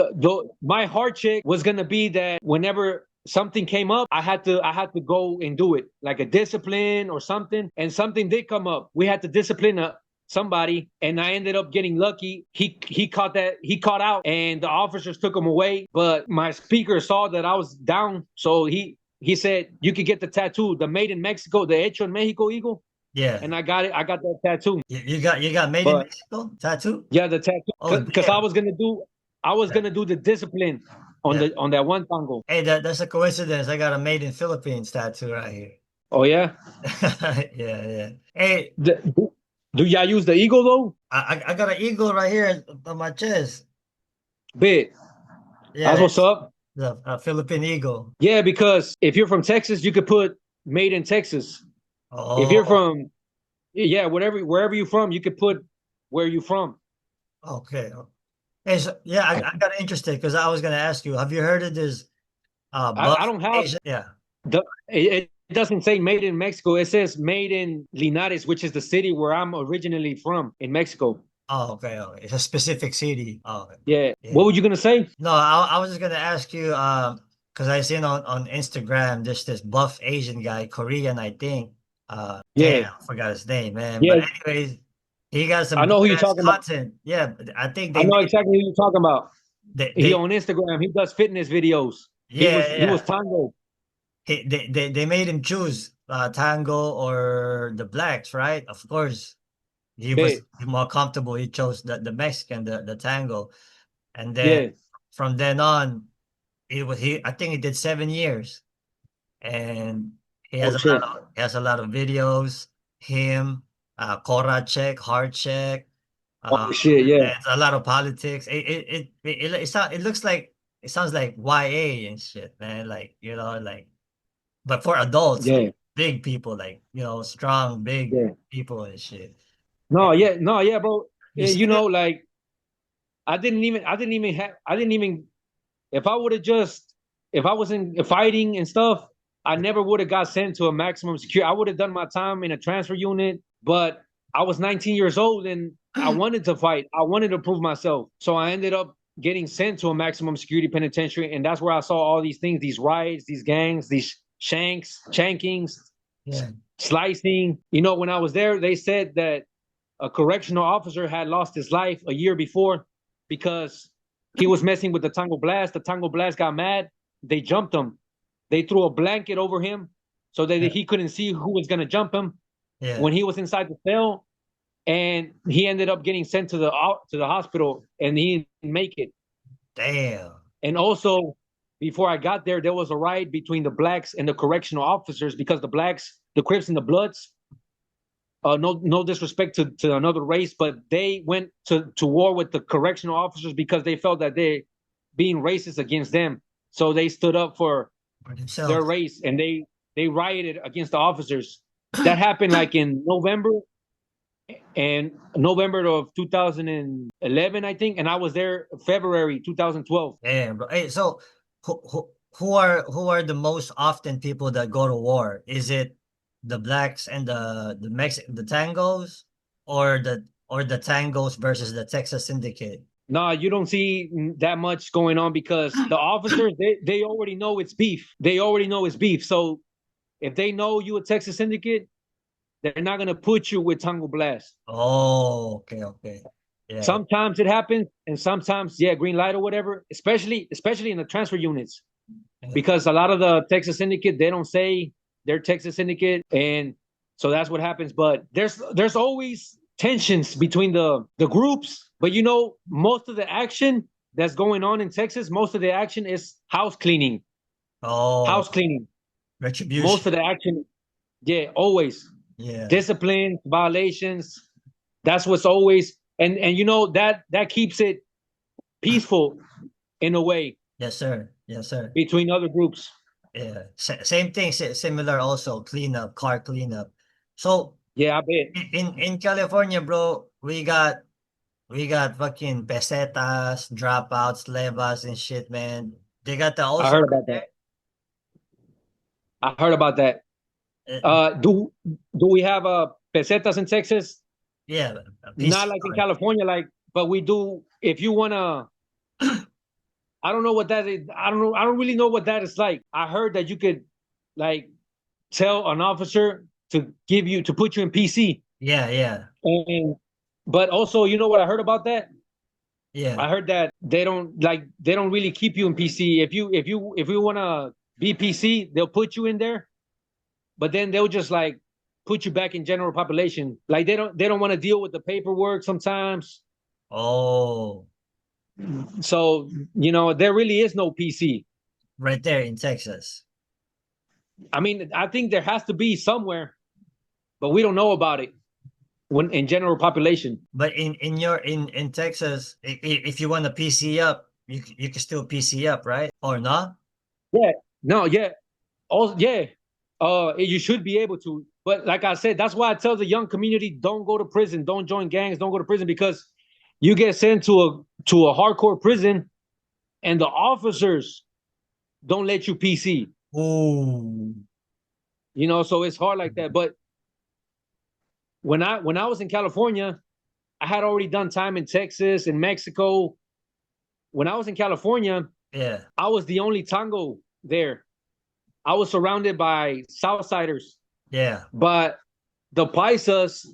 my heart check was gonna be that whenever something came up, I had to go and do it, like a discipline or something. And something did come up. We had to discipline somebody, and I ended up getting lucky. He caught out, and the officers took him away. But my speaker saw that I was down, so he said you could get the tattoo, the Made in Mexico, the Hecho en Mexico eagle. Yeah. And I got it. I got that tattoo. You got made in But Mexico tattoo? yeah, the tattoo, Oh, because damn. I was gonna do the discipline on Yeah. on that one tango. Hey, that's a coincidence. I got a made in Philippines tattoo right here. Oh yeah. Yeah. Hey, Do y'all use the eagle though? I got an eagle right here on my chest. Bit. Yeah, That's what's up. the Philippine eagle. Yeah, because if you're from Texas, you could put made in Texas. Oh, If you're from, yeah, wherever you're from, you could put where you from. okay. Hey, so, yeah, I got interested because I was gonna ask you, have you heard of this I buff don't have Asian? Yeah. it doesn't say made in Mexico. It says made in Linares, which is the city where I'm originally from in Mexico. Oh, okay. It's a specific city. Oh, okay. Yeah. Yeah. What were you gonna say? No, I was just gonna ask you, because I seen on Instagram there's this buff Asian guy, Korean, I think. Yeah. Damn, I forgot his name, man. Yeah. But anyways, he got I some know who good you're ass talking about. content. Yeah, but I think I they know made exactly who you're talking about. He they on Instagram. He does fitness videos. He was yeah. Tango. They made him choose Tango or the blacks, right? Of course, he was Bit. more comfortable. He chose the Mexican, the Tango, and then Yeah. from then on, he. I think he did 7 years, and Oh shit. he has a lot of videos. Him, Cora check, heart check. Oh shit. Yeah. There's a lot of politics. It looks like it sounds like YA and shit, man. Like like. But for adults, like Yeah. big people, like strong, big Yeah. people and shit. No. Yeah. No. Yeah, bro. You seen it? Like I didn't even. If I would have just, if I wasn't fighting and stuff, I never would have got sent to a maximum security. I would have done my time in a transfer unit, but I was 19 years old and I wanted to fight. I wanted to prove myself. So I ended up getting sent to a maximum security penitentiary. And that's where I saw all these things, these riots, these gangs, these shankings, Yeah. slicing. When I was there, they said that a correctional officer had lost his life a year before because he was messing with the Tango Blast. The Tango Blast got mad. They jumped him. They threw a blanket over him so that he couldn't see who was going to jump him Yeah. when he was inside the cell. And he ended up getting sent to the hospital, and he didn't make it. Damn. And also, before I got there, there was a riot between the blacks and the correctional officers because the blacks, the Crips and the Bloods, no disrespect to another race, but they went to war with the correctional officers because they felt that they being racist against them. So they stood up for their race, and they rioted against the officers. That happened like in November of 2011, I think, and I was there February 2012. Damn, bro. Hey, so who are the most often people that go to war? Is it the blacks and the tangos, or the tangos versus the Texas Syndicate? No, you don't see that much going on because the officers they already know it's beef. They already know it's beef. So if they know you a Texas Syndicate, they're not gonna put you with Tango Blast. Oh, okay. Yeah. Sometimes it happens, and sometimes green light or whatever. Especially in the transfer units, because a lot of the Texas Syndicate they don't say they're Texas Syndicate, and so that's what happens. But there's always tensions between the groups. But most of the action that's going on in Texas, most of the action is house cleaning. Oh, House cleaning. retribution. Most of the action, always. Yeah. Discipline, violations. That's what's always, and that keeps it peaceful in a way. Yes, sir. Between other groups. Yeah, same thing, similar also, car cleanup. So Yeah, I bet. in California, bro, we got fucking pesetas, dropouts, levas and shit, man. They got the also. I heard about that. I heard about that. Do we have pesetas in Texas. Yeah, Not like in California, but we do. If you wanna, I don't know what that is. I don't know. I don't really know what that is like. I heard that you could, like, tell an officer to put you in PC. Yeah, yeah, And but also, you know what I heard about that? yeah. I heard that they don't really keep you in PC. If you wanna be PC, they'll put you in there, but then they'll just like put you back in general population. Like they don't want to deal with the paperwork sometimes. Oh, So there really is no PC. right there in Texas. I mean, I think there has to be somewhere, but we don't know about it when in general population. But in Texas, if you want to PC up, you can still PC up, right? Or not? Yeah, no, yeah, also, yeah. You should be able to, but like I said, that's why I tell the young community: don't go to prison, don't join gangs, don't go to prison, because you get sent to a hardcore prison, and the officers don't let you PC. Ooh. So it's hard like that. But when I was in California, I had already done time in Texas and Mexico. When I was in California, Yeah, I was the only Tango there. I was surrounded by Southsiders, yeah, but the Paisas,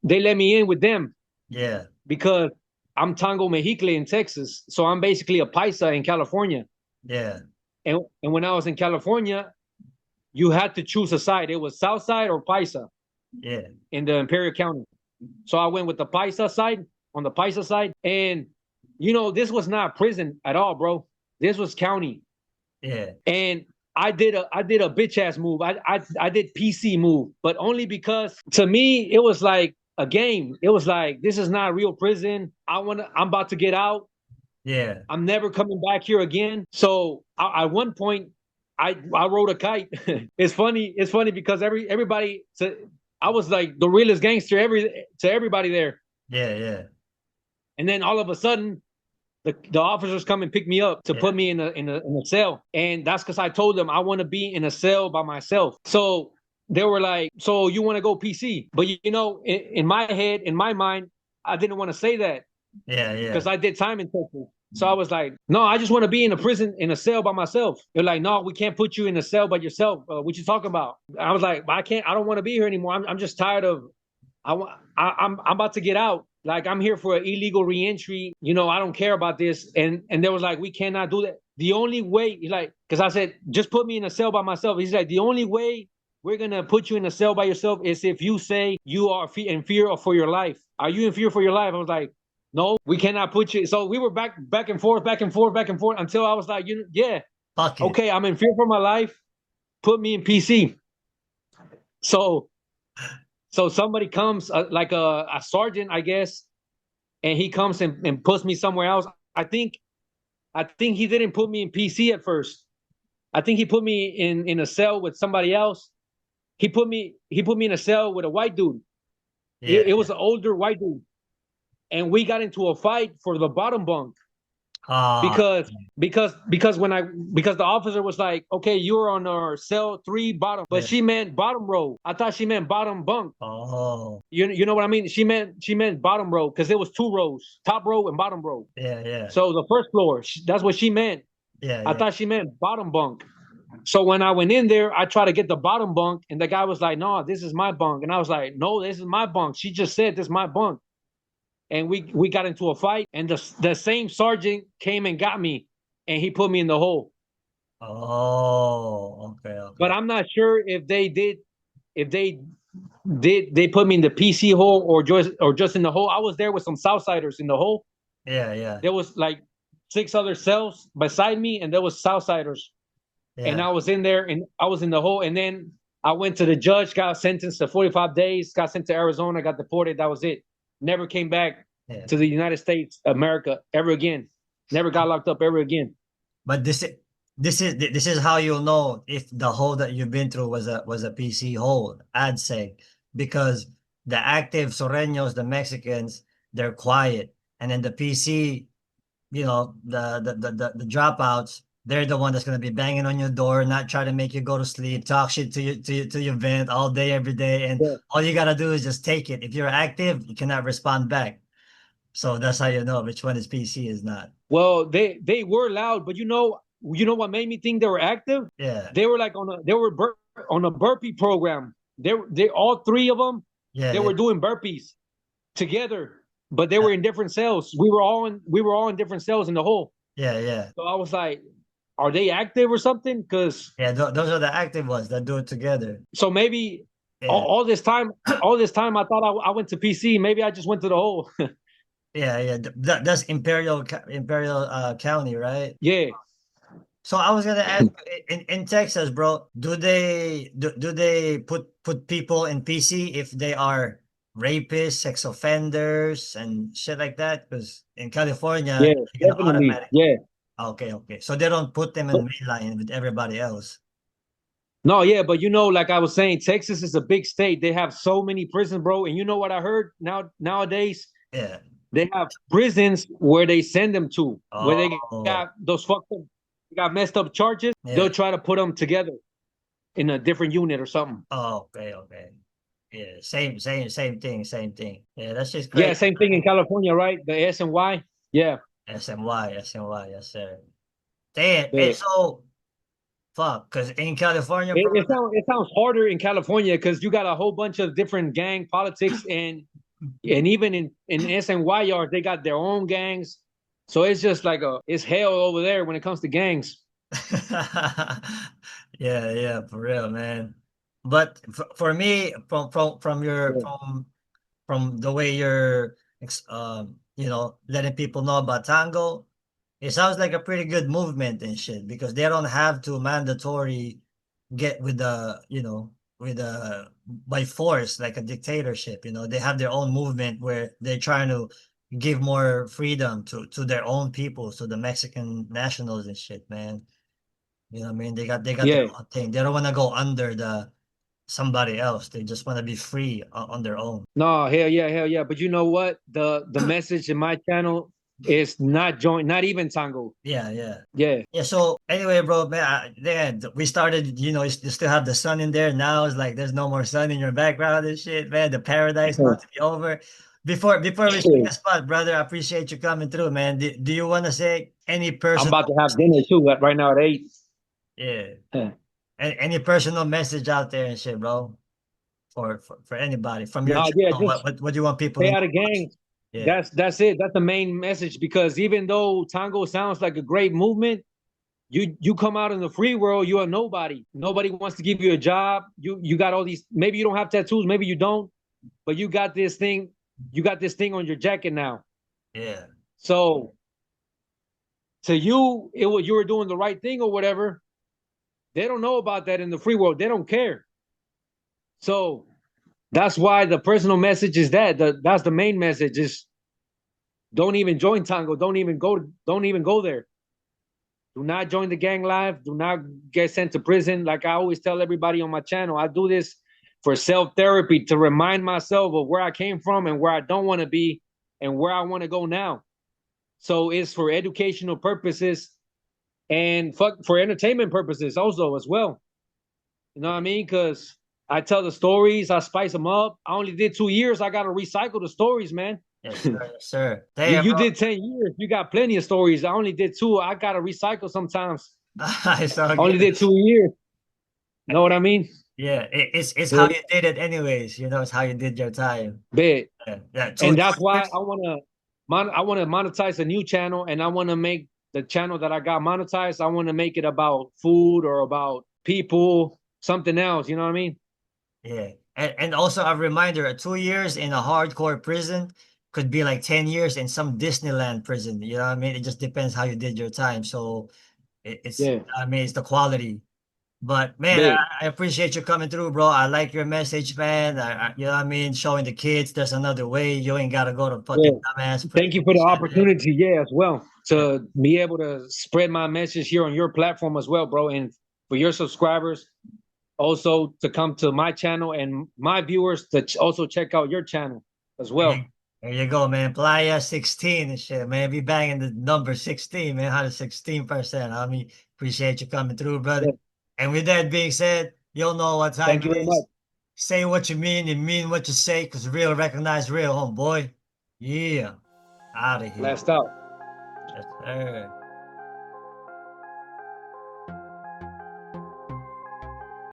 they let me in with them yeah, because I'm Tango Mexicle in Texas. So I'm basically a Paisa in California. yeah, And when I was in California, you had to choose a side. It was Southside or Paisa yeah, in the Imperial County. So I went with the Paisa side, on the Paisa side. And, this was not prison at all, bro. This was county. yeah, And I did a bitch ass move. I did PC move, but only because to me it was like a game. It was like, this is not real prison. I'm about to get out. yeah. I'm never coming back here again. So at one point, I rode a kite. It's funny because everybody I was like the realest gangster to everybody there. Yeah, yeah, And then all of a sudden, the officers come and pick me up to put me in a cell, and that's because I told them I want to be in a cell by myself. So they were like, "So you want to go PC?" But in my head, in my mind, I didn't want to say that yeah, because yeah, I did time in Texas. So I was like, "No, I just want to be in a prison in a cell by myself." They're like, "No, we can't put you in a cell by yourself. What you talking about?" I was like, "I can't. I don't want to be here anymore. I'm just tired of. I'm about to get out. Like, I'm here for an illegal reentry. I don't care about this." And they was like, "We cannot do that. The only way," like, because I said, "Just put me in a cell by myself." He's like, "The only way we're gonna put you in a cell by yourself is if you say you are in fear for your life. Are you in fear for your life?" I was like, "No, we cannot put you." So we were back and forth, back and forth, back and forth until I was like, yeah, Fuck it. okay, I'm in fear for my life. Put me in PC. So somebody comes, like a sergeant, I guess, and he comes and puts me somewhere else. I think he didn't put me in PC at first. I think he put me in a cell with somebody else. He put me in a cell with a white dude. Yeah, It was an older white dude, and we got into a fight for the bottom bunk. because the officer was like, "Okay, you're on our cell 3 bottom," but she meant bottom row. I thought she meant bottom bunk. Oh, You know what I mean? She meant bottom row because there was 2 rows, top row and bottom row. yeah, yeah, So the first floor, that's what she meant. yeah, I yeah. thought she meant bottom bunk. So when I went in there, I tried to get the bottom bunk, and the guy was like, "No, this is my bunk," and I was like, "No, this is my bunk. She just said this is my bunk." And we got into a fight, and the same sergeant came and got me, and he put me in the hole. Oh, okay, okay. But I'm not sure if they put me in the PC hole or just in the hole. I was there with some Southsiders in the hole. Yeah, yeah, There was like 6 other cells beside me, and there was Southsiders. And yeah. I was in there, and I was in the hole. And then I went to the judge, got sentenced to 45 days, got sent to Arizona, got deported. That was it. Never came back Yeah. to the United States, America, ever again. Never got locked up ever again. But this is how you'll know if the hole that you've been through was a PC hole, I'd say, because the active Soreños, the Mexicans, they're quiet, and then the PC, the dropouts, they're the one that's gonna be banging on your door, not try to make you go to sleep, talk shit to your vent all day, every day, and Yeah. all you gotta do is just take it. If you're active, you cannot respond back. So that's how you know which one is PC is not. Well, they were loud, but you know what made me think they were active? Yeah, They were like on a burpee program. They all three of them. yeah, They yeah, were doing burpees together, but they yeah, were in different cells. We were all in different cells in the hole. yeah, yeah. So I was like, are they active or something? Because Yeah, those are the active ones that do it together. so maybe Yeah, all this time I thought I went to PC. Maybe I just went to the hole. yeah, yeah. That's Imperial County, right? Yeah. So I was gonna ask, in Texas, bro, do they put people in PC if they are rapists, sex offenders, and shit like that? Because in California, Yeah, you can definitely. automatic. Yeah. Okay, okay. So they don't put them in mainline with everybody else. No, yeah, but you know, like I was saying, Texas is a big state. They have so many prisons, bro. And you know what I heard nowadays? Yeah. They have prisons where they send them to, where they Oh, got those fucked up, got messed up charges. yeah. They'll try to put them together in a different unit or something. Oh, okay, okay. Yeah. Same thing, same thing. Yeah, that's just Yeah, crazy, same thing in man. California, right? The S and Y. Yeah, SMY, yes, sir. Damn. And it, so, fuck, because in California, bro. it sounds harder in California because you got a whole bunch of different gang politics and even in SNY yards, they got their own gangs. So it's just like it's hell over there when it comes to gangs. Yeah, yeah, for real, man. But for me, from your Yeah, from the way you're letting people know about tango, it sounds like a pretty good movement and shit because they don't have to mandatory get with the with by force like a dictatorship. They have their own movement where they're trying to give more freedom to their own people, to the Mexican nationals and shit, man. You know what I mean? They got their yeah. own thing. They don't want to go under the somebody else. They just want to be free on their own. No, hell yeah, hell yeah. But you know what? The message in my channel is not even tango. Yeah, yeah. Yeah, Yeah, so anyway, bro, man, we started, you still have the sun in there. Now it's like there's no more sun in your background and shit, man. The paradise about to be over. Before we swing the spot, brother, I appreciate you coming through, man. Do you want to say any I'm personal about to have dinner too right now at 8. yeah, Yeah. any personal message out there and shit, bro? For anybody from your No, yeah, channel, just what do you want people to stay know? out of gangs. Yeah, That's it. That's the main message because even though tango sounds like a great movement, you come out in the free world, you're a nobody. Nobody wants to give you a job. You got all these. Maybe you don't have tattoos. Maybe you don't. But you got this thing. You got this thing on your jacket now. yeah, So to you, you were doing the right thing or whatever. They don't know about that in the free world. They don't care. So that's why the personal message is that's the main message is don't even join tango. Don't even go there. Do not join the gang life. Do not get sent to prison. Like I always tell everybody on my channel, I do this for self-therapy to remind myself of where I came from and where I don't want to be and where I want to go now. So it's for educational purposes and for entertainment purposes also as well. You know what I mean? Because I tell the stories, I spice them up. I only did 2 years. I got to recycle the stories, man. yes, sir, yes, sir. You Damn, you bro. did 10 years. You got plenty of stories. I only did 2. I got to recycle sometimes. It's all I only good. did 2 years. Know what I mean? Yeah, it's how Bit, you did it anyways. It's how you did your time. bit. Yeah, yeah. Two And that's why years. I want to monetize a new channel, and I want to make the channel that I got monetized. I want to make it about food or about people, something else. You know what I mean? Yeah, and also a reminder: 2 years in a hardcore prison could be like 10 years in some Disneyland prison. You know what I mean? It just depends how you did your time. So Yeah, I mean, it's the quality. But man, bit. I appreciate you coming through, bro. I like your message, man. You know what I mean? Showing the kids there's another way. You ain't gotta go to Yeah. fucking dumbass prison Thank you for and the shit, man. opportunity, yeah, as well, Yeah. to be able to spread my message here on your platform as well, bro. And for your subscribers, also to come to my channel and my viewers to also check out your channel as There well. you, there you go, man. Playa 16 and shit, man. Be banging the number 16, man. 116%. I mean, Appreciate you coming through, brother. Yeah. And with that being said, you'll know what time Thank you it very is. much. Say what you mean and mean what you say, because real recognize real, homeboy. Yeah. Out of here. Blast out. Yes, sir.